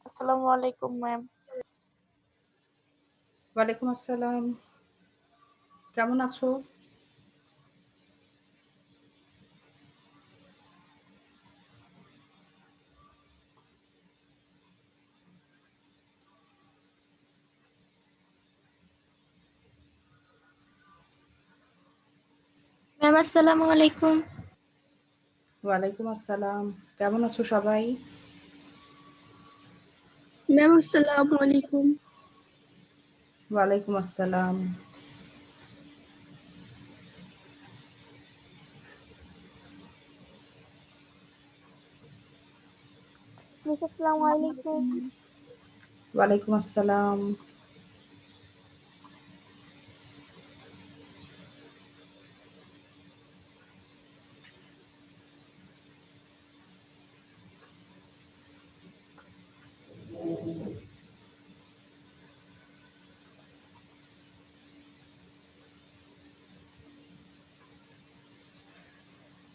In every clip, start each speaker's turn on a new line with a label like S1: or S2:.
S1: আসসালামু আলাইকুম ম্যাম।
S2: ওয়ালাইকুম আসসালাম। কেমন আছো?
S3: ম্যাম আসসালামু আলাইকুম।
S2: ওয়ালাইকুম আসসালাম। কেমন আছো সবাই?
S4: ম্যাম আসসালামু আলাইকুম।
S2: ওয়ালাইকুম আসসালাম।
S1: মিস আসসালামু আলাইকুম।
S2: ওয়ালাইকুম আসসালাম।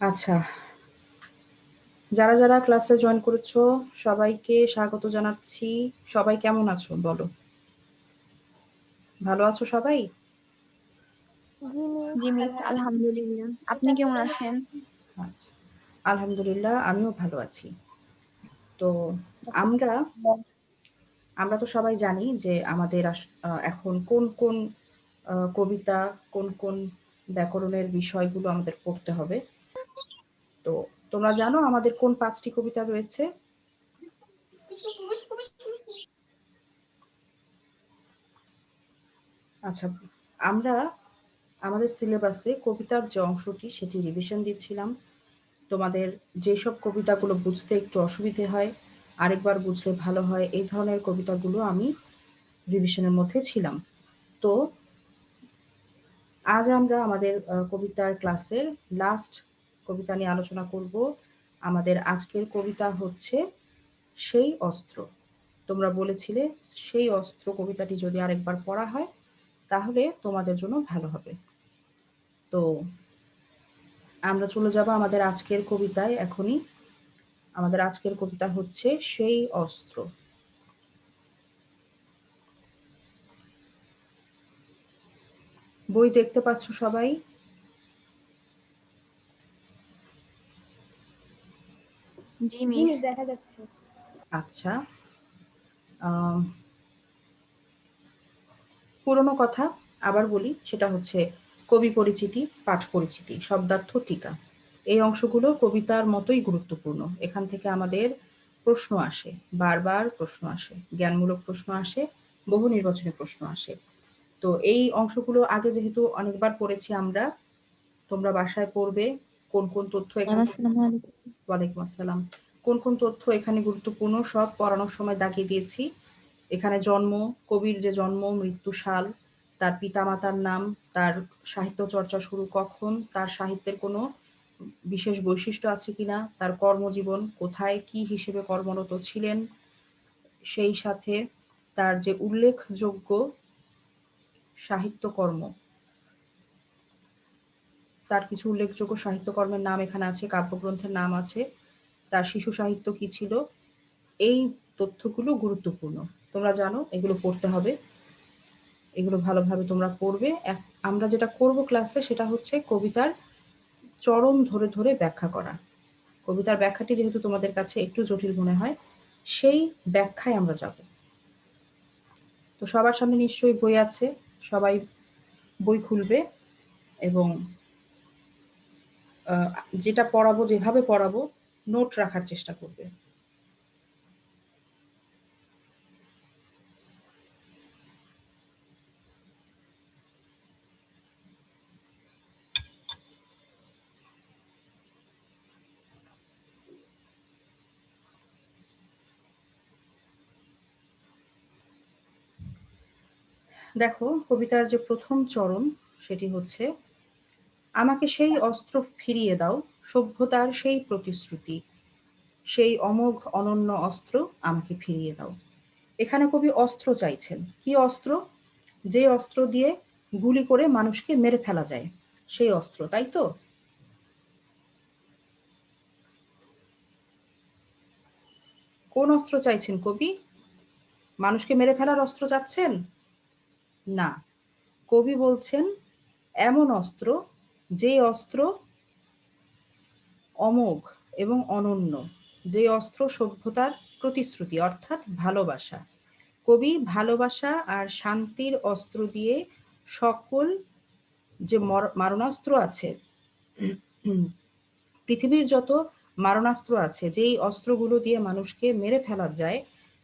S2: আচ্ছা, যারা যারা ক্লাসে জয়েন করেছো সবাইকে স্বাগত জানাচ্ছি। সবাই কেমন আছো বলো? ভালো আছো সবাই?
S1: জি মিস,
S3: জি মিস, আলহামদুলিল্লাহ। আপনি কেমন আছেন?
S2: আচ্ছা, আলহামদুলিল্লাহ আমিও ভালো আছি। তো আমরা আমরা তো সবাই জানি যে আমাদের এখন কোন কোন কবিতা, কোন কোন ব্যাকরণের বিষয়গুলো আমাদের পড়তে হবে। তো তোমরা জানো আমাদের কোন ৫ টি কবিতা রয়েছে? আচ্ছা, আমরা আমাদের সিলেবাসে কবিতার যে অংশটি সেটি রিভিশন দিচ্ছিলাম। তোমাদের যেসব কবিতাগুলো বুঝতে একটু অসুবিধে হয়, আরেকবার বুঝলে ভালো হয়, এই ধরনের কবিতাগুলো আমি রিভিশনের মধ্যে ছিলাম। তো আজ আমরা আমাদের কবিতার ক্লাসের লাস্ট কবিতা নিয়ে আলোচনা করব। আমাদের আজকের কবিতা হচ্ছে 'সেই অস্ত্র'। তোমরা বলেছিলে সেই অস্ত্র কবিতাটি যদি আরেকবার পড়া হয় তাহলে তোমাদের জন্য ভালো হবে। তো আমরা চলে যাব আমাদের আজকের কবিতায় এখনই। আমাদের আজকের কবিতা হচ্ছে 'সেই অস্ত্র'। বই দেখতে পাচ্ছ সবাই?
S3: জি
S1: জি
S3: মিস।
S1: মিস দেখা যাচ্ছে।
S2: আচ্ছা। আম পুরনো কথা আবার বলি, সেটা হচ্ছে কবি পরিচিতি, পাঠ পরিচিতি, শব্দার্থ টীকা। এই অংশগুলো কবিতার মতোই গুরুত্বপূর্ণ। এখান থেকে আমাদের প্রশ্ন আসে, বারবার প্রশ্ন আসে। জ্ঞানমূলক প্রশ্ন আসে, বহু নির্বাচনী প্রশ্ন আসে। তো এই অংশগুলো আগে যেহেতু অনেকবার পড়েছি আমরা, তোমরা বাসায় পড়বে। কোন, কোন তথ্য
S3: ম্যাম
S2: এখানে
S3: আসসালামু আলাইকুম।
S2: ওয়ালাইকুম আসসালাম। কোন, কোন তথ্য এখানে গুরুত্বপূর্ণ সব পড়ানোর সময় দাগিয়ে দিয়েছি। এখানে জন্ম, কবির যে জন্ম, মৃত্যু সাল, তার পিতামাতার নাম, তার সাহিত্য চর্চা শুরু কখন, তার সাহিত্যের কোনো বিশেষ বৈশিষ্ট্য আছে কিনা, তার কর্মজীবন কোথায় কি হিসেবে কর্মরত ছিলেন, সেই সাথে তার যে উল্লেখযোগ্য সাহিত্যকর্ম, তার কিছু উল্লেখযোগ্য সাহিত্যকর্মের নাম এখানে আছে, কাব্যগ্রন্থের নাম আছে, তার শিশু সাহিত্য কি ছিল, এই তথ্যগুলো গুরুত্বপূর্ণ। তোমরা জানো এগুলো পড়তে হবে। এগুলো ভালোভাবে তোমরা পড়বে। আমরা যেটা করব ক্লাসে সেটা হচ্ছে কবিতার চরণ ধরে, ধরে ব্যাখ্যা করা। কবিতার ব্যাখ্যাটি যেহেতু তোমাদের কাছে একটু জটিল মনে হয়, সেই ব্যাখ্যায় আমরা যাব। তো সবার সামনে নিশ্চয়ই বই আছে। সবাই বই খুলবে এবং আ যেটা পড়াবো, যেভাবে পড়াবো নোট রাখার চেষ্টা করবে। দেখো কবিতার যে ১ম চরণ সেটি হচ্ছে, আমাকে সেই অস্ত্র ফিরিয়ে দাও, সভ্যতার সেই প্রতিশ্রুতি, সেই অমোঘ অনন্য অস্ত্র আমাকে ফিরিয়ে দাও। এখানে কবি অস্ত্র চাইছেন। কি অস্ত্র? যে অস্ত্র দিয়ে গুলি করে মানুষকে মেরে ফেলা যায়, সেই অস্ত্র, তাই তো? কোন অস্ত্র চাইছেন কবি? মানুষকে মেরে ফেলার অস্ত্র চাচ্ছেন? না, কবি বলছেন এমন অস্ত্র, যে অস্ত্র অমোঘ এবং অনন্য, যে অস্ত্র সভ্যতার প্রতিশ্রুতি, অর্থাৎ ভালোবাসা। কবি ভালোবাসা আর শান্তির অস্ত্র দিয়ে সকল যে মারণাস্ত্র আছে, পৃথিবীর যত মারণাস্ত্র আছে, যেই অস্ত্রগুলো দিয়ে মানুষকে মেরে ফেলা যায়,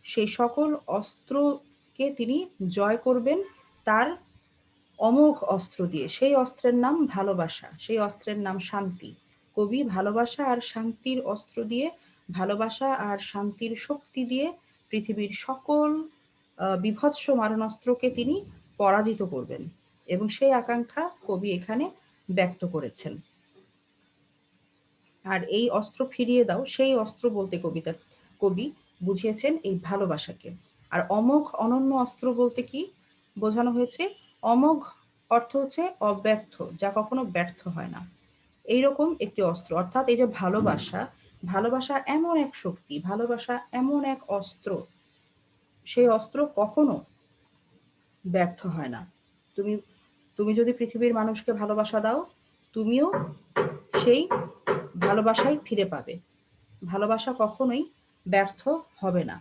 S2: সেই সকল অস্ত্রকে তিনি জয় করবেন তার অমোঘ অস্ত্র দিয়ে। সেই অস্ত্রের নাম ভালোবাসা, সেই অস্ত্রের নাম শান্তি। কবি ভালোবাসা আর শান্তির অস্ত্র দিয়ে, ভালোবাসা আর শান্তির শক্তি দিয়ে পৃথিবীর সকল বিভৎস মারণাস্ত্রকে তিনি পরাজিত করবেন, এবং সেই আকাঙ্ক্ষা কবি এখানে ব্যক্ত করেছেন। আর এই অস্ত্র ফিরিয়ে দাও, সেই অস্ত্র বলতে কবি বুঝিয়েছেন এই ভালোবাসাকে। আর অমোঘ অনন্য অস্ত্র বলতে কি বোঝানো হয়েছে? অমোঘ অর্থ হচ্ছে অব্যর্থ, যা কখনো ব্যর্থ হয় না, এইরকম একটি অস্ত্র। অর্থাৎ এই যে ভালোবাসা, ভালোবাসা এমন এক শক্তি, ভালোবাসা এমন এক অস্ত্র, সেই অস্ত্র কখনো ব্যর্থ হয় না। তুমি তুমি যদি পৃথিবীর মানুষকে ভালোবাসা দাও, তুমিও সেই ভালোবাসাই ফিরে পাবে। ভালোবাসা কখনোই ব্যর্থ হবে না।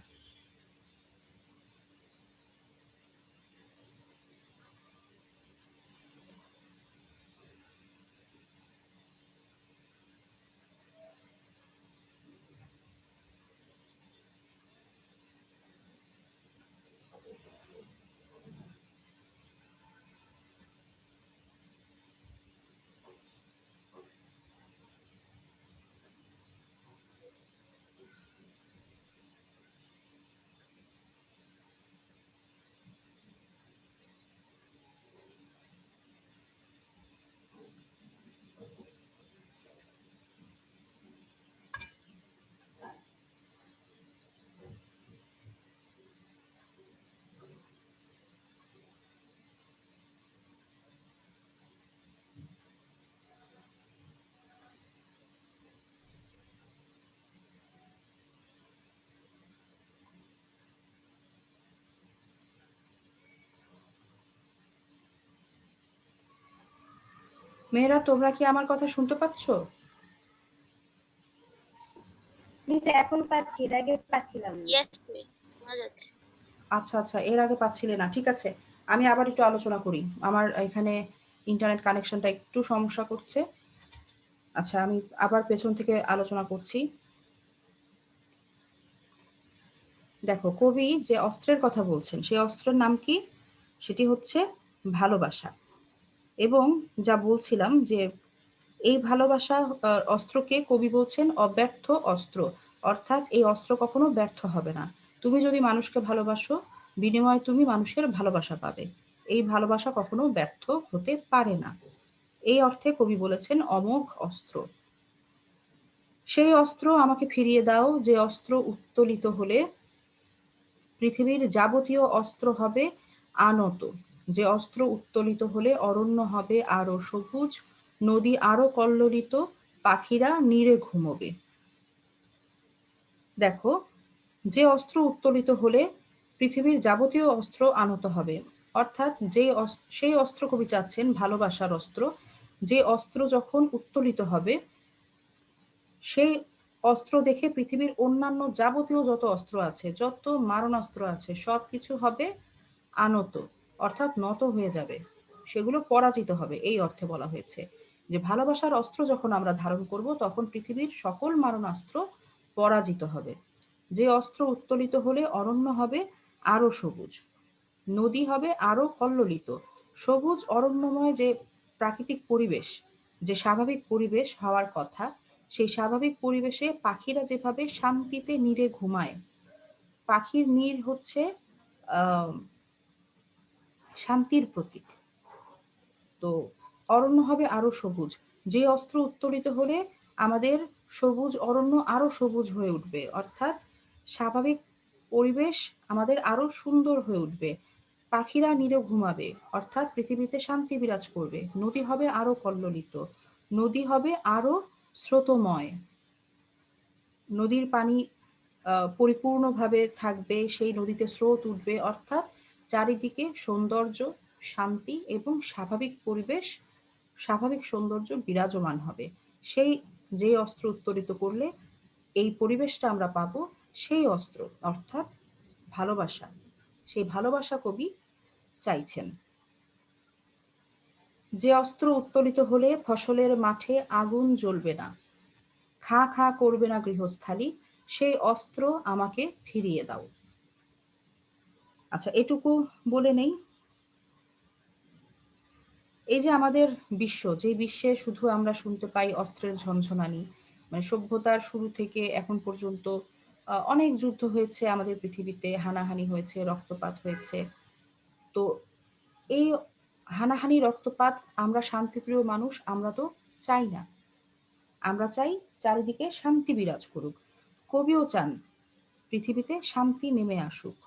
S2: মেয়েরা, তোমরা কি আমার কথা শুনতে পাচ্ছ?
S5: কিন্তু এখন পাচ্ছি, এর আগে পাচ্ছিলাম না।
S3: ইয়েস, শোনা যাচ্ছে।
S2: আচ্ছা আচ্ছা, এর আগে পাচ্ছিলে না, ঠিক আছে। আমি আবার একটু আলোচনা করি, আমার এখানে ইন্টারনেট কানেকশনটা একটু সমস্যা করছে। আচ্ছা, আমি আবার পেছন থেকে আলোচনা করছি। দেখো, কবি যে অস্ত্রের কথা বলছেন, সেই অস্ত্রের নাম কি? সেটি হচ্ছে ভালোবাসা। এবং যা বলছিলাম যে এই ভালোবাসা অস্ত্রকে কবি বলছেন অব্যর্থ অস্ত্র, অর্থাৎ এই অস্ত্র কখনো ব্যর্থ হবে না। তুমি যদি মানুষকে ভালোবাসো, বিনিময়ে তুমি মানুষের ভালোবাসা পাবে। এই ভালোবাসা কখনো ব্যর্থ হতে পারে না। এই অর্থে কবি বলেছেন অমোঘ অস্ত্র। সেই অস্ত্র আমাকে ফিরিয়ে দাও, যে অস্ত্র উত্তোলিত হলে পৃথিবীর যাবতীয় অস্ত্র হবে আনত, যে অস্ত্র উত্তোলিত হলে অরণ্য হবে আরো সবুজ, নদী আরো কল্লোলিত, পাখিরা নীড়ে ঘুমোবে। দেখো, যে অস্ত্র উত্তোলিত হলে পৃথিবীর যাবতীয় অস্ত্র আনত হবে, অর্থাৎ সেই অস্ত্র কবি চাচ্ছেন ভালোবাসার অস্ত্র। যে অস্ত্র যখন উত্তোলিত হবে, সেই অস্ত্র দেখে পৃথিবীর অন্যান্য যাবতীয় যত অস্ত্র আছে, যত মারণাস্ত্র আছে, সবকিছু হবে আনত, অর্থাৎ নত হয়ে যাবে, সেগুলো পরাজিত হবে। এই অর্থে বলা হয়েছে যে ভালোবাসার অস্ত্র যখন আমরা ধারণ করব, তখন পৃথিবীর সকল মারণাস্ত্র পরাজিত হবে। যে অস্ত্র উত্তোলিত হলে অরণ্য হবে আরো সবুজ, নদী হবে আরো কল্লোলিত। সবুজ অরণ্যময় যে প্রাকৃতিক পরিবেশ, যে স্বাভাবিক পরিবেশ হওয়ার কথা, সেই স্বাভাবিক পরিবেশে পাখিরা যেভাবে শান্তিতে নীড়ে ঘুমায়, পাখির নীড় হচ্ছে আহ শান্তির প্রতীক। তো অরণ্য হবে আরো সবুজ। যে অস্ত্র উত্তোলিত হলে আমাদের সবুজ অরণ্য আরো সবুজ হয়ে উঠবে, অর্থাৎ স্বাভাবিক পরিবেশ আমাদের আরো সুন্দর হয়ে উঠবে। পাখিরা নীড়ে ঘুমাবে, অর্থাৎ পৃথিবীতে শান্তি বিরাজ করবে। নদী হবে আরো কল্লোলিত, নদী হবে আরো স্রোতময়, নদীর পানি পরিপূর্ণভাবে থাকবে, সেই নদীতে স্রোত উঠবে, অর্থাৎ চারিদিকে সৌন্দর্য, শান্তি এবং স্বাভাবিক পরিবেশ, স্বাভাবিক সৌন্দর্য বিরাজমান হবে। সেই যে অস্ত্র উত্তোলিত করলে এই পরিবেশটা আমরা পাবো, সেই অস্ত্র অর্থাৎ ভালোবাসা। সেই ভালোবাসা কবি চাইছেন। যে অস্ত্র উত্তোলিত হলে ফসলের মাঠে আগুন জ্বলবে না, খা খা করবে না গৃহস্থালী, সেই অস্ত্র আমাকে ফিরিয়ে দাও। আচ্ছা, এটুকু বলে নেই। এই যে আমাদের বিশ্ব, যে বিশ্বে শুধু আমরা শুনতে পাই অস্ত্রের ঝনঝনানি, মানে সভ্যতার শুরু থেকে এখন পর্যন্ত অনেক যুদ্ধ হয়েছে আমাদের পৃথিবীতে, হানাহানি হয়েছে, রক্তপাত হয়েছে। তো এই হানাহানি, রক্তপাত, আমরা শান্তিপ্রিয় মানুষ, আমরা তো চাই না। আমরা চাই চারিদিকে শান্তি বিরাজ করুক। কবিও চান পৃথিবীতে শান্তি নেমে আসুক।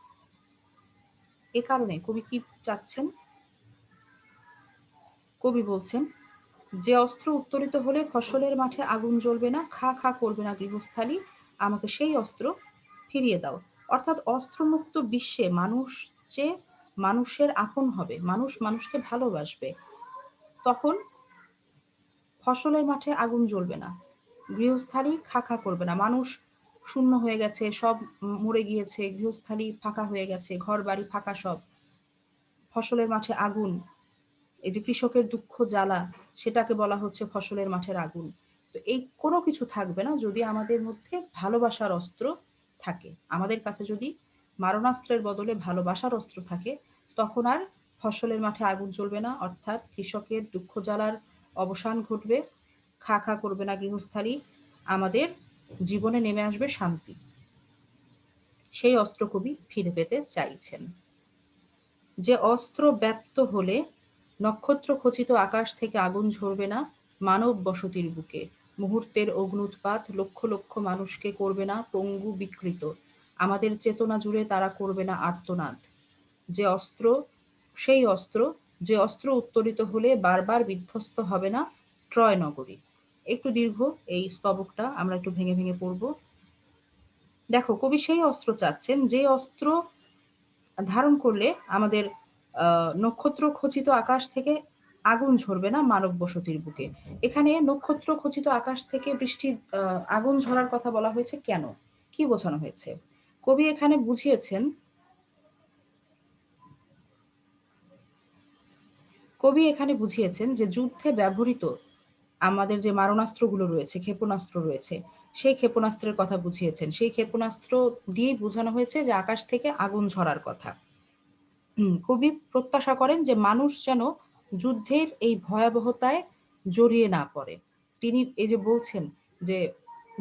S2: এ কারণে কবি কি চাচ্ছেন? কবি বলছেন, যে অস্ত্র উত্তোলিত হলে ফসলের মাঠে আগুন জ্বলবে না, খা খা করবে না গৃহস্থালী, আমাকে সেই অস্ত্র ফিরিয়ে দাও। অর্থাৎ অস্ত্রমুক্ত বিশ্বে মানুষ যে মানুষের আপন হবে, মানুষ মানুষকে ভালোবাসবে, তখন ফসলের মাঠে আগুন জ্বলবে না, গৃহস্থালী খা খা করবে না। মানুষ শূন্য হয়ে গেছে, সব মরে গিয়েছে, গৃহস্থালী ফাঁকা হয়ে গেছে, ঘর বাড়ি ফাঁকা সব, ফসলের মাঠে আগুন, এই যে কৃষকের দুঃখ জ্বালা, সেটাকে বলা হচ্ছে ফসলের মাঠের আগুন। তো এই কোনো কিছু থাকবে না যদি আমাদের মধ্যে ভালোবাসার অস্ত্র থাকে। আমাদের কাছে যদি মারণাস্ত্রের বদলে ভালোবাসার অস্ত্র থাকে, তখন আর ফসলের মাঠে আগুন জ্বলবে না, অর্থাৎ কৃষকের দুঃখ জ্বালার অবসান ঘটবে, খা খা করবে না গৃহস্থালী, আমাদের জীবনে নেমে আসবে শান্তি। সেই অস্ত্র কবি ফিরে পেতে চাইছেন। যে অস্ত্র ব্যপ্ত হলে নক্ষত্র খচিত আকাশ থেকে আগুন ঝরবে না মানব বসতির বুকে, মুহূর্তের অগ্নুৎপাত লক্ষ লক্ষ মানুষকে করবে না পঙ্গু বিকৃত, আমাদের চেতনা জুড়ে তারা করবে না আর্তনাদ। যে অস্ত্র, সেই অস্ত্র, যে অস্ত্র উত্তোলিত হলে বারবার বিধ্বস্ত হবে না ট্রয় নগরী। একটু দীর্ঘ এই স্তবকটা, আমরা একটু ভেঙে ভেঙে পড়ব। দেখো, কবি সেই অস্ত্র চাচ্ছেন যে অস্ত্র ধারণ করলে আমাদের নক্ষত্র খচিত আকাশ থেকে আগুন ঝরবে না মানব বসতির বুকে। এখানে নক্ষত্র খচিত আকাশ থেকে বৃষ্টি, আগুন ঝরার কথা বলা হয়েছে কেন? কি বোঝানো হয়েছে? কবি এখানে বুঝিয়েছেন, কবি এখানে বুঝিয়েছেন যে যুদ্ধে ব্যবহৃত আমাদের যে মারণাস্ত্রগুলো রয়েছে, ক্ষেপণাস্ত্র রয়েছে, সেই ক্ষেপণাস্ত্রের কথা বুঝিয়েছেন। সেই ক্ষেপণাস্ত্র দিয়েই বোঝানো হয়েছে যে আকাশ থেকে আগুন ঝরার কথা। কবি প্রত্যাশা করেন যে মানুষ যেন যুদ্ধের এই ভয়াবহতায় জড়িয়ে না পড়ে। তিনি এই যে বলছেন যে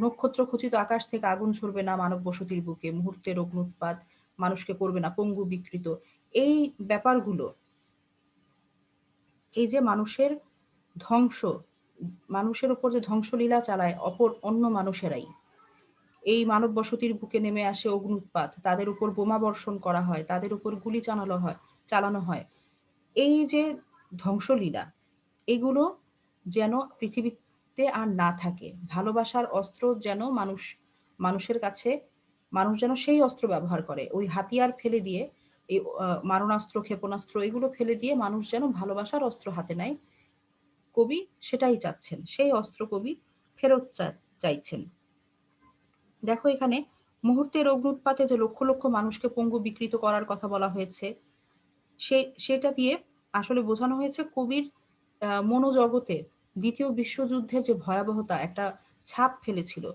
S2: নক্ষত্র খচিত আকাশ থেকে আগুন ঝরবে না মানব বসতির বুকে, মুহূর্তের অগ্নুৎপাত মানুষকে করবে না পঙ্গু বিকৃত, এই ব্যাপারগুলো, এই যে মানুষের ধ্বংস, মানুষের উপর যে ধ্বংসলীলা চালায় অপর অন্য মানুষেরাই, এই মানব বসতির বুকে নেমে আসে অগ্নুৎপাত, তাদের উপর বোমা বর্ষণ করা হয়, তাদের উপর গুলি চালানো হয়, এই যে ধ্বংসলীলা, এগুলো যেন পৃথিবীতে আর না থাকে। ভালোবাসার অস্ত্র যেন মানুষের কাছে, মানুষ যেন সেই অস্ত্র ব্যবহার করে, ওই হাতিয়ার ফেলে দিয়ে, এই মারণাস্ত্র ক্ষেপণাস্ত্র এগুলো ফেলে দিয়ে মানুষ যেন ভালোবাসার অস্ত্র হাতে নেয়। কবি সেটাই চাচ্ছেন, সেই অস্ত্র কবি ফেরত চাইছেন। দেখো, এখানে মুহূর্তের অগ্নুৎপাতে যে লক্ষ লক্ষ মানুষকে পঙ্গু বিকৃত করার কথা বলা হয়েছে, সেটা দিয়ে আসলে বোঝানো হয়েছে কবির মনোজগতে দ্বিতীয় বিশ্বযুদ্ধের যে ভয়াবহতা একটা ছাপ ফেলেছিল,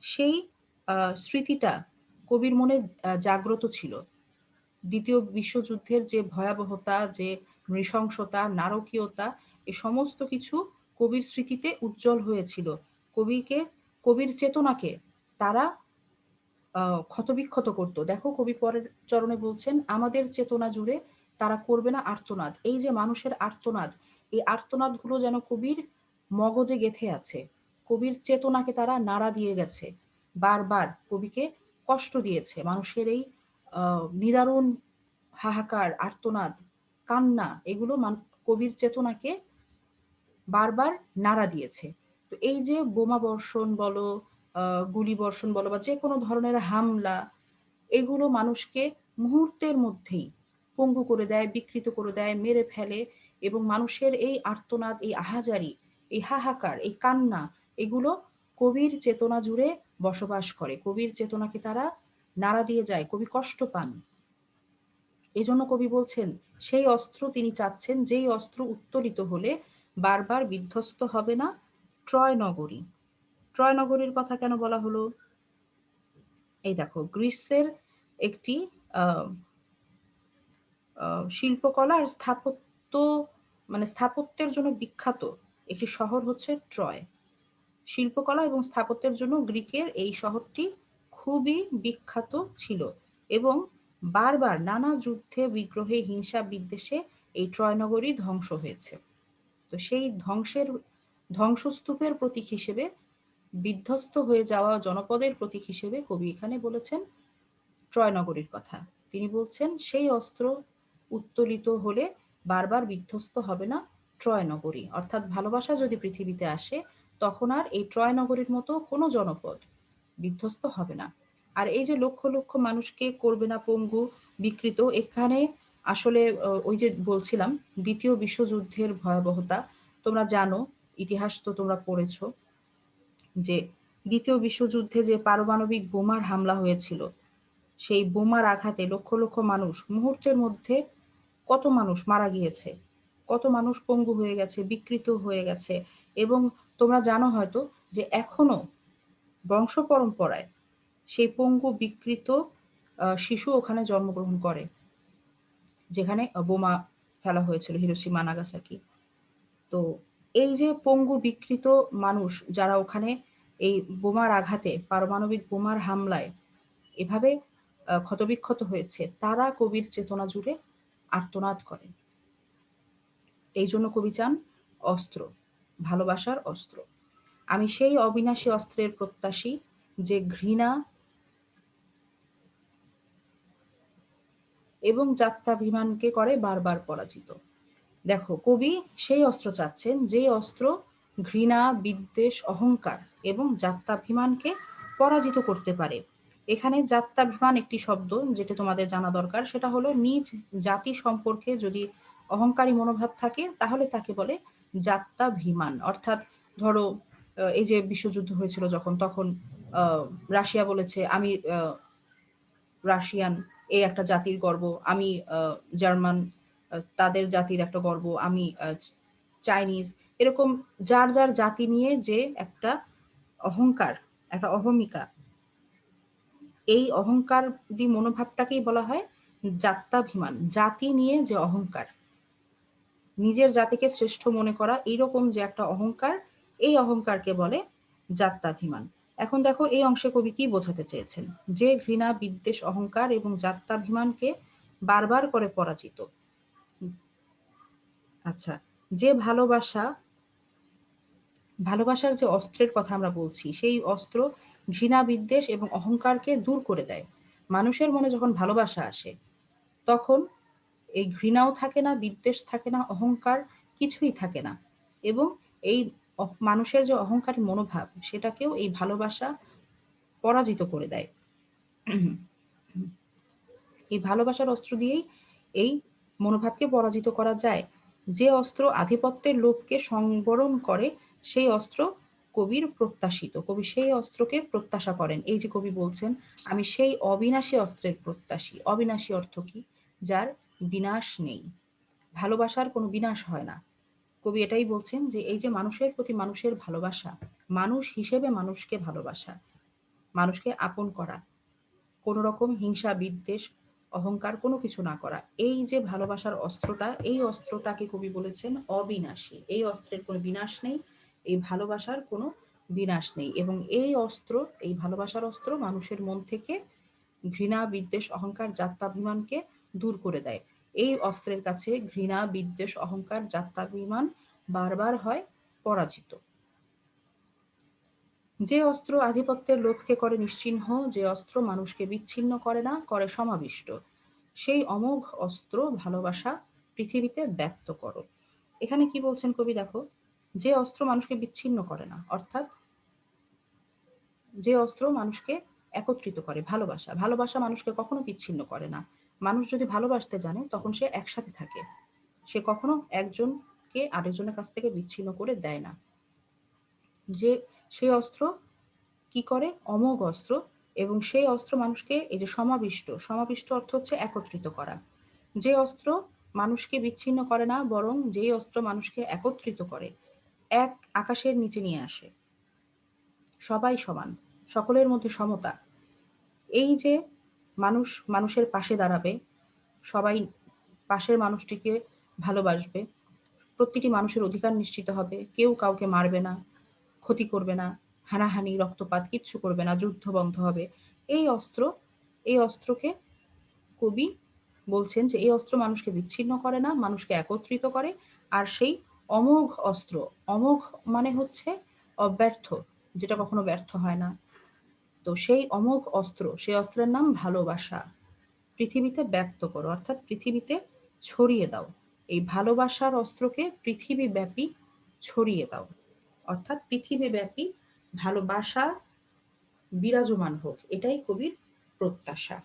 S2: সেই স্মৃতিটা কবির মনে জাগ্রত ছিল। দ্বিতীয় বিশ্বযুদ্ধের যে ভয়াবহতা, যে নৃশংসতা, নারকীয়তা, এ সমস্ত কিছু কবির স্মৃতিতে উজ্জ্বল হয়েছিল। কবির চেতনাকে তারা ক্ষতবিক্ষত করত। দেখো, কবি পরের চরণে বলছেন, আমাদের চেতনা জুড়ে তারা করবে না আর্তনাদ। এই যে মানুষের আর্তনাদ, এই আর্তনাদগুলো যেন কবির মগজে গেঁথে আছে, কবির চেতনাকে তারা নাড়া দিয়ে গেছে, বারবার কবিকে কষ্ট দিয়েছে। মানুষের এই নিদারুণ হাহাকার, আর্তনাদ, কান্না, এগুলো কবির চেতনাকে বারবার নাড়া দিয়েছে। তো এই যে বোমা বর্ষণ বলো, গুলি বর্ষণ বলো বা যে কোনো ধরনের হামলা, এগুলো মানুষকে মুহূর্তের মধ্যেই পঙ্গু করে দেয়, বিকৃত করে দেয়, মেরে ফেলে। এবং মানুষের এই আর্তনাদ, এই আহাজারি, এই হাহাকার, এই কান্না, এগুলো কবির চেতনা জুড়ে বসবাস করে। কবির চেতনাকে তারা নাড়া দিয়ে যায়, কবি কষ্ট পান। এজন্য কবি বলছেন সেই অস্ত্র তিনি চাচ্ছেন, যেই অস্ত্র উত্তোলিত হলে বারবার বিধ্বস্ত হবে না ট্রয় নগরী। ট্রয় নগরীর কথা কেন বলা হলো? এই দেখো, গ্রিসের একটি আহ শিল্পকলা আর স্থাপত্য, মানে স্থাপত্যের জন্য বিখ্যাত একটি শহর হচ্ছে ট্রয়। শিল্পকলা এবং স্থাপত্যের জন্য গ্রিকের এই শহরটি খুবই বিখ্যাত ছিল এবং বারবার নানা যুদ্ধে, বিগ্রহে, হিংসা, বিদ্বেষে এই ট্রয় নগরী ধ্বংস হয়েছে। তো সেই ধ্বংসস্তূপের প্রতীক হিসেবে, বিধ্বস্ত হয়ে যাওয়া জনপদের প্রতীক হিসেবে কবি এখানে বলেছেন ট্রয় নগরীর কথা। তিনি বলছেন সেই অস্ত্র উত্তোলিত হলে বারবার বিধ্বস্ত হবে না ট্রয় নগরী। অর্থাৎ ভালোবাসা যদি পৃথিবীতে আসে, তখন আর এই ট্রয় নগরীর মতো কোনো জনপদ বিধ্বস্ত হবে না। আর এই যে লক্ষ লক্ষ মানুষকে করবে না পঙ্গু, বিকৃত, এখানে আসলে ওই যে বলছিলাম দ্বিতীয় বিশ্বযুদ্ধের ভয়াবহতা। তোমরা জানো, ইতিহাস তো তোমরা পড়েছো, যে দ্বিতীয় বিশ্বযুদ্ধে যে পারমাণবিক বোমার হামলা হয়েছিল, সেই বোমার আঘাতে লক্ষ লক্ষ মানুষ মুহূর্তের মধ্যে, কত মানুষ মারা গিয়েছে, কত মানুষ পঙ্গু হয়ে গেছে, বিকৃত হয়ে গেছে। এবং তোমরা জানো হয়তো যে এখনো বংশ পরম্পরায় সেই পঙ্গু বিকৃত শিশু ওখানে জন্মগ্রহণ করে, যেখানে বোমা ফেলা হয়েছিল হিরোশিমা নাগাসাকি। তো এই যে পঙ্গু বিকৃত মানুষ যারা ওখানে এই বোমার আঘাতে, পারমাণবিক বোমার হামলায় এভাবে ক্ষতবিক্ষত হয়েছে, তারা কবির চেতনা জুড়ে আর্তনাদ করে। এই জন্য কবি চান অস্ত্র, ভালোবাসার অস্ত্র। আমি সেই অবিনাশী অস্ত্রের প্রত্যাশী, যে ঘৃণা এবং যাত্রাভিমানকে করে বারবার পরাজিত। দেখো, কবি সেই অস্ত্র চাচ্ছেন যে অস্ত্র ঘৃণা, বিদ্বেষ, অহংকার এবং যাত্রাভিমানকে পরাজিত করতে পারে। এখানে যাত্রাভিমান একটি শব্দ, যেটা তোমাদের জানা দরকার, সেটা হলো নিজ জাতি সম্পর্কে যদি অহংকারী মনোভাব থাকে তাহলে তাকে বলে যাত্রাভিমান। অর্থাৎ ধরো এই যে বিশ্বযুদ্ধ হয়েছিল যখন, তখন রাশিয়া বলেছে আমি রাশিয়ান, এই একটা জাতির গর্ব, আমি জার্মান, তাদের জাতির একটা গর্ব, আমি চাইনিজ। এরকম যার যার জাতি নিয়ে যে একটা অহংকার, একটা অহমিকা, এই অহংকারী মনোভাবটাকেই বলা হয় জাত্যাভিমান। জাতি নিয়ে যে অহংকার, নিজের জাতিকে শ্রেষ্ঠ মনে করা, এইরকম যে একটা অহংকার, এই অহংকারকে বলে জাত্যাভিমান। এখন দেখো এই অংশে কবি কি বোঝাতে চেয়েছেন, যে ঘৃণা, বিদ্বেষ, অহংকার এবং জাত্যাভিমানকে বারবার করে পরাজিত। আচ্ছা, যে ভালোবাসার যে অস্ত্রের কথা আমরা বলছি, সেই অস্ত্র ঘৃণা, বিদ্বেষ এবং অহংকারকে দূর করে দেয়। মানুষের মনে যখন ভালোবাসা আসে, তখন এই ঘৃণাও থাকে না, বিদ্বেষ থাকে না, অহংকার কিছুই থাকে না। এবং এই মানুষের যে অহংকারী মনোভাব, সেটাকেও এই ভালোবাসা পরাজিত করে দেয়। এই ভালোবাসার অস্ত্র দিয়েই এই মনোভাবকে পরাজিত করা যায়। যে অস্ত্র আধিপত্যের লোভকে সংবরণ করে, সেই অস্ত্র কবির প্রত্যাশিত। কবি সেই অস্ত্রকে প্রত্যাশা করেন। এই যে কবি বলছেন আমি সেই অবিনাশী অস্ত্রের প্রত্যাশী। অবিনাশী অর্থ কি? যার বিনাশ নেই। ভালোবাসার কোনো বিনাশ হয় না। কবি এটাই বলছেন যে এই যে মানুষের প্রতি মানুষের ভালোবাসা, মানুষ হিসেবে মানুষকে ভালোবাসা, মানুষকে আপন করা, কোনো রকম হিংসা, বিদ্বেষ, অহংকার কোনো কিছু না করা, এই যে ভালোবাসার অস্ত্রটা, এই অস্ত্রটাকে কবি বলেছেন অবিনাশী। এই অস্ত্রের কোনো বিনাশ নেই, এই ভালোবাসার কোনো বিনাশ নেই। এবং এই অস্ত্র, এই ভালোবাসার অস্ত্র মানুষের মন থেকে ঘৃণা, বিদ্বেষ, অহংকার, জাত্যাভিমানকে দূর করে দেয়। এই অস্ত্রের কাছে ঘৃণা, বিদ্বেষ, অহংকার, জাত্যাভিমান বারবার হয় পরাজিত। যে অস্ত্র আধিপত্যের লোভকে করে নিশ্চিহ্ন, যে অস্ত্র মানুষকে বিচ্ছিন্ন করে না, করে সমাবিষ্ট, সেই অমোঘ অস্ত্র ভালোবাসা পৃথিবীতে ব্যক্ত করো। এখানে কি বলছেন কবি দেখো, যে অস্ত্র মানুষকে বিচ্ছিন্ন করে না, অর্থাৎ যে অস্ত্র মানুষকে একত্রিত করে, ভালোবাসা। ভালোবাসা মানুষকে কখনো বিচ্ছিন্ন করে না। মানুষ যদি ভালোবাসতে জানে তখন সে একসাথে থাকে। সে কখনো একজনকে আরেকজনের কাছ থেকে বিচ্ছিন্ন করে দেয় না। যে সেই অস্ত্র কি করে? অমোঘ অস্ত্র, এবং সেই অস্ত্র মানুষকে এই যে সমাবিষ্ট, সমাবিষ্ট অর্থ হচ্ছে একত্রিত করা। যে অস্ত্র মানুষকে বিচ্ছিন্ন করে না, বরং যেই অস্ত্র মানুষকে একত্রিত করে, এক আকাশের নিচে নিয়ে আসে। সবাই সমান, সকলের মধ্যে সমতা। এই যে মানুষ মানুষের পাশে দাঁড়াবে, সবাই পাশের মানুষটিকে ভালোবাসবে, প্রত্যেকটি মানুষের অধিকার নিশ্চিত হবে, কেউ কাউকে মারবে না, ক্ষতি করবে না, হানাহানি, রক্তপাত কিচ্ছু করবে না, যুদ্ধ বন্ধ হবে। এই অস্ত্র, এই অস্ত্রকে কবি বলছেন যে এই অস্ত্র মানুষকে বিচ্ছিন্ন করে না, মানুষকে একত্রিত করে। আর সেই অমোঘ অস্ত্র, অমোঘ মানে হচ্ছে অব্যর্থ, যেটা কখনো ব্যর্থ হয় না। তো সেই অমোঘ অস্ত্র, সেই অস্ত্রের নাম ভালোবাসা। পৃথিবীতে ব্যক্ত করো, অর্থাৎ পৃথিবীতে ছড়িয়ে দাও। এই ভালোবাসার অস্ত্রকে পৃথিবীব্যাপী ছড়িয়ে দাও, অর্থাৎ পৃথিবীব্যাপী ভালোবাসা বিরাজমান হোক, এটাই কবির প্রত্যাশা।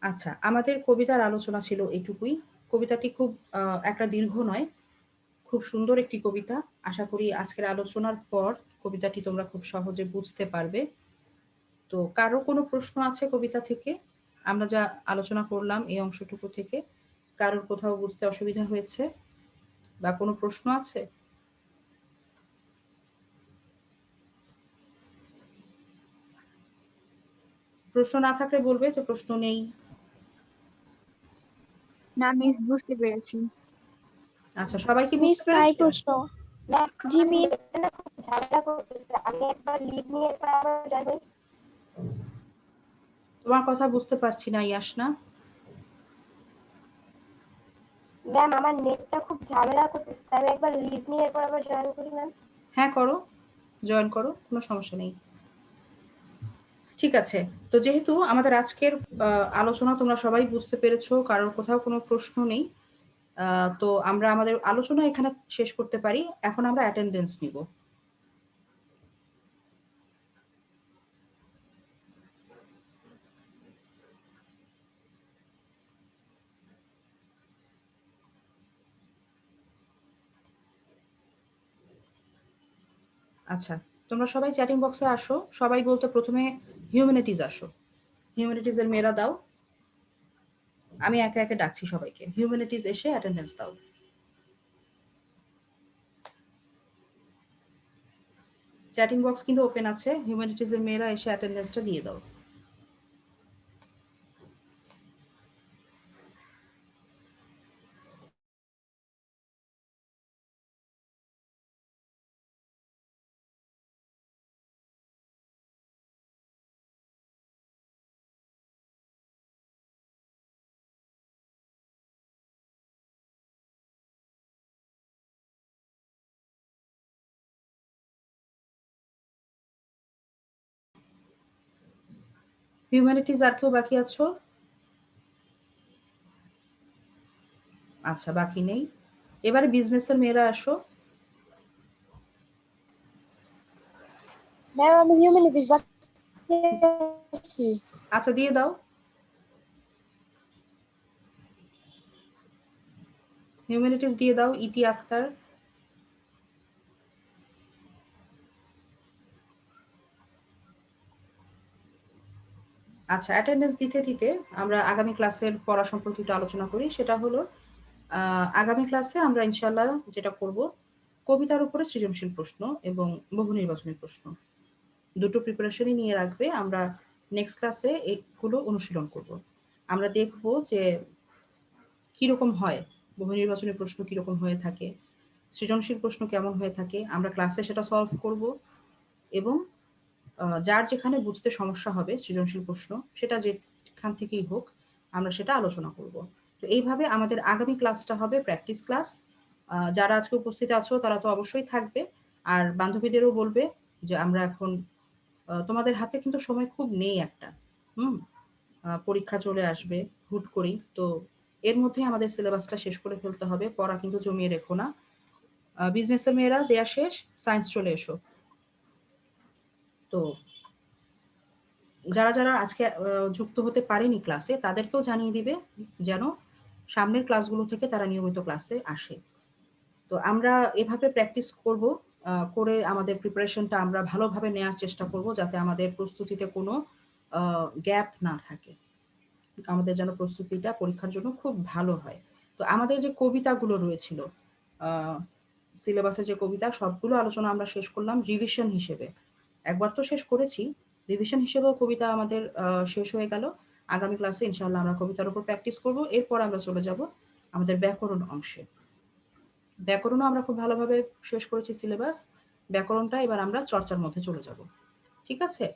S2: আচ্ছা, আমাদের কবিতার আলোচনা ছিল এটুকুই। কবিতাটি খুব একটা দীর্ঘ নয়, খুব সুন্দর একটি কবিতা। আশা করি আজকের আলোচনার পর কবিতাটি তোমরা খুব সহজে বুঝতে পারবে। তো কারো কোনো প্রশ্ন আছে কবিতা থেকে? আমরা যা আলোচনা করলাম এই অংশটুকু থেকে কারোর কোথাও বুঝতে অসুবিধা হয়েছে বা কোনো প্রশ্ন আছে? প্রশ্ন না থাকলে বলবে যে প্রশ্ন নেই।
S3: না মিস, বুঝতে পেরেছি।
S2: আচ্ছা, সবাই কি
S1: মিস
S2: বুঝতে
S1: নাই
S2: পেরেছে?
S1: প্রশ্ন।
S5: ম্যাম
S1: জি
S5: আমার
S1: মিস।
S5: নেটটা না খুব ঝামেলা করতেছে, আমি একবার লিভ নিয়ে এরপর আবার জয়েন হই।
S2: তোমার কথা বুঝতে পারছি না, ইয়াসনা।
S5: ম্যাম আমার নেটটা খুব ঝামেলা করতেছে, আমি একবার লিভ নিয়ে এরপর আবার জয়েন করি ম্যাম।
S2: হ্যাঁ করো, জয়েন করো, কোনো সমস্যা নেই। ঠিক আছে। তো যেহেতু আমাদের আজকের আলোচনা তোমরা সবাই বুঝতে পেরেছো, কারোর কোথাও কোনো প্রশ্ন নেই, তো আমরা আমাদের আলোচনা এখানে শেষ করতে পারি। এখন আমরা অ্যাটেন্ডেন্স নিব। আচ্ছা, তোমরা সবাই চ্যাটিং বক্সে আসো। সবাই বলতে প্রথমে হিউম্যানিটিজ আসো। হিউম্যানিটিজের মেয়েরা দাও। আমি একে একে ডাকছি সবাইকে। হিউম্যানিটিজ এসে অ্যাটেন্ডেন্স দাও। চ্যাটিং বক্স কিন্তু ওপেন আছে। হিউম্যানিটিজের মেয়েরা এসে অ্যাটেন্ডেন্সটা দিয়ে দাও। হিউম্যানিটিজ আর কেউ বাকি আছো? আচ্ছা, বাকি নেই। এবারে বিজনেসের মেয়েরা আসো।
S1: ম্যাম আমি হিউম্যানিটিজ বাকি।
S2: আচ্ছা, দিয়ে দাও। হিউম্যানিটিজ দিয়ে দাও। ইতি আক্তার। আচ্ছা, অ্যাটেন্ডেন্স দিতে দিতে আমরা আগামী ক্লাসের পড়া সম্পর্কে একটু আলোচনা করি। সেটা হলো আগামী ক্লাসে আমরা ইনশাল্লাহ যেটা করব, কবিতার উপরে সৃজনশীল প্রশ্ন এবং বহু নির্বাচনী প্রশ্ন দুটো প্রিপারেশনই নিয়ে রাখবে। আমরা নেক্সট ক্লাসে এগুলো অনুশীলন করব। আমরা দেখব যে কিরকম হয়, বহু নির্বাচনী প্রশ্ন কিরকম হয়ে থাকে, সৃজনশীল প্রশ্ন কেমন হয়ে থাকে। আমরা ক্লাসে সেটা সলভ করব এবং যার যেখানে বুঝতে সমস্যা হবে সৃজনশীল প্রশ্ন, সেটা যেখান থেকেই হোক, আমরা সেটা আলোচনা করব। তো এইভাবে আমাদের আগামী ক্লাসটা হবে প্র্যাকটিস ক্লাস। যারা আজকে উপস্থিত আছো তারা তো অবশ্যই থাকবে, আর বান্ধবীদেরও বলবে যে আমরা এখন তোমাদের হাতে কিন্তু সময় খুব নেই একটা। হুম, পরীক্ষা চলে আসবে হুট করেই। তো এর মধ্যে আমাদের সিলেবাসটা শেষ করে ফেলতে হবে, পড়া কিন্তু জমিয়ে রেখো না। বিজনেসের মেয়েরা দেয়া শেষ, সায়েন্স চলে এসো। তো যারা যারা আজকে যুক্ত হতে পারেনি ক্লাসে তাদেরকেও জানিয়ে দিবে যেন সামনের ক্লাসগুলো থেকে তারা নিয়মিত ক্লাসে আসে। তো আমরা এভাবে প্র্যাকটিস করব, করে আমাদের প্রিপারেশনটা আমরা ভালোভাবে নেওয়ার চেষ্টা করব, যাতে আমাদের প্রস্তুতিতে কোনো গ্যাপ না থাকে, আমাদের যেন প্রস্তুতিটা পরীক্ষার জন্য খুব ভালো হয়। তো আমাদের যে কবিতাগুলো রয়েছিল, সিলেবাসের যে কবিতা, সবগুলো আলোচনা আমরা শেষ করলাম রিভিশন হিসেবে। একবার তো শেষ করেছি, রিভিশন হিসেবেও কবিতা আমাদের শেষ হয়ে গেল। আগামী ক্লাসে ইনশাআল্লাহ আমরা কবিতার উপর প্র্যাকটিস করব। এরপর আমরা চলে যাব আমাদের ব্যাকরণ অংশে। ব্যাকরণও আমরা খুব ভালোভাবে শেষ করেছি সিলেবাস। ব্যাকরণটা এবার আমরা চর্চার মধ্যে চলে যাব। ঠিক আছে?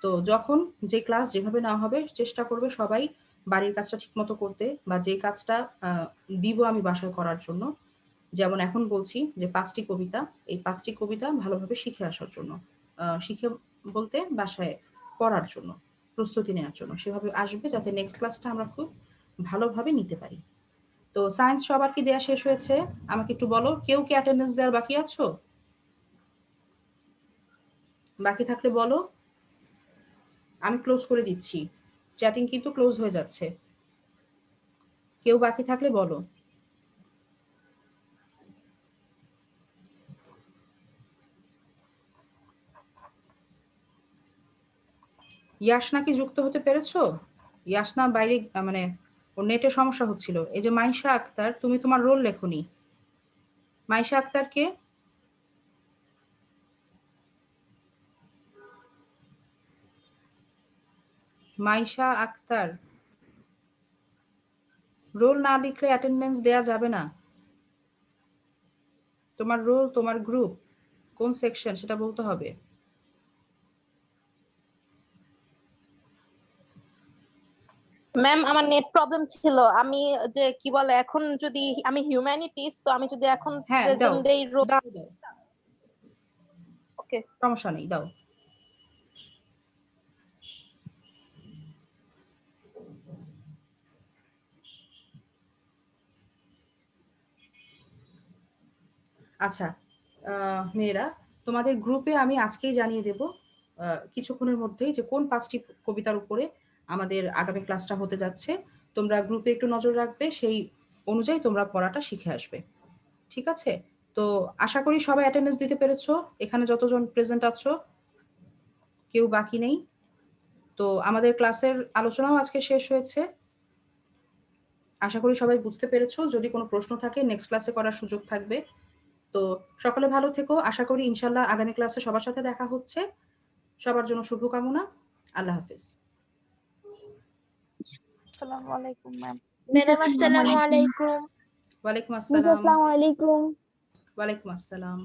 S2: তো যখন যে ক্লাস যেভাবে নেওয়া হবে চেষ্টা করবে সবাই বাড়ির কাজটা ঠিকমতো করতে, বা যে কাজটা দিব আমি বাসায় করার জন্য, যেমন এখন বলছি যে 5টি কবিতা, এই 5টি কবিতা ভালোভাবে শিখে আসার জন্য, শিখে বলতে বাসায় পড়ার জন্য, প্রস্তুতি নেওয়ার জন্য, সেভাবে আসবে যাতে নেক্সট ক্লাসটা আমরা খুব ভালোভাবে নিতে পারি। তো সায়েন্স সবার কি দেয়া শেষ হয়েছে? আমাকে একটু বলো, কেউ কি অ্যাটেন্ডেন্স দেওয়ার বাকি আছো? বাকি থাকলে বলো, আমি ক্লোজ করে দিচ্ছি। চ্যাটিং কিন্তু ক্লোজ হয়ে যাচ্ছে। কেউ বাকি থাকলে বলো। ইয়াসনা কি যুক্ত হতে পেরেছো? ইয়াসনা বাইরে, মানে ওর নেটে সমস্যা হচ্ছিল। এই যে মাইশা আক্তার, তুমি তোমার রোল লেখনি। মাইশা আক্তার কে? মাইশা আক্তার, রোল না লিখলে অ্যাটেন্ডেন্স দেয়া যাবে না। তোমার রোল, তোমার গ্রুপ, কোন সেকশন সেটা বলতে হবে।
S6: ম্যাম আমার নেট প্রবলেম ছিল। আমি যে কি বলে, এখন যদি আমি হিউম্যানিটিস, তো আমি যদি এখন
S2: হ্যাঁ দাও,
S6: প্রেজেন্ট দেই
S2: দাও দাও,
S6: ওকে।
S2: সমস্যা নেই, দাও। আচ্ছা মেয়েরা, তোমাদের গ্রুপে আমি আজকেই জানিয়ে দেব কিছুক্ষণের মধ্যেই যে কোন 5টি কবিতার উপরে আমাদের আগামী ক্লাসটা হতে যাচ্ছে। তোমরা গ্রুপে একটু নজর রাখবে, সেই অনুযায়ী তোমরা পড়াটা শিখে আসবে। ঠিক আছে? তো আশা করি সবাই অ্যাটেন্ডেন্স দিতে পেরেছো। এখানে যতজন প্রেজেন্ট আছো কেউ বাকি নেই। তো আমাদের ক্লাসের আলোচনাও আজকে শেষ হয়েছে। আশা করি সবাই বুঝতে পেরেছো। যদি কোনো প্রশ্ন থাকে নেক্সট ক্লাসে করার সুযোগ থাকবে। তো সকলে ভালো থেকো। আশা করি ইনশাআল্লাহ আগামী ক্লাসে সবার সাথে দেখা হচ্ছে। সবার জন্য শুভকামনা। আল্লাহ হাফেজ।
S3: আসসালামু আলাইকুম ম্যাম।
S4: ম্যাডাম আসসালামু আলাইকুম।
S2: ওয়ালাইকুম
S1: মিস
S2: আসসালাম।
S1: আসসালামু আলাইকুম।
S2: ওয়ালাইকুম আসসালাম।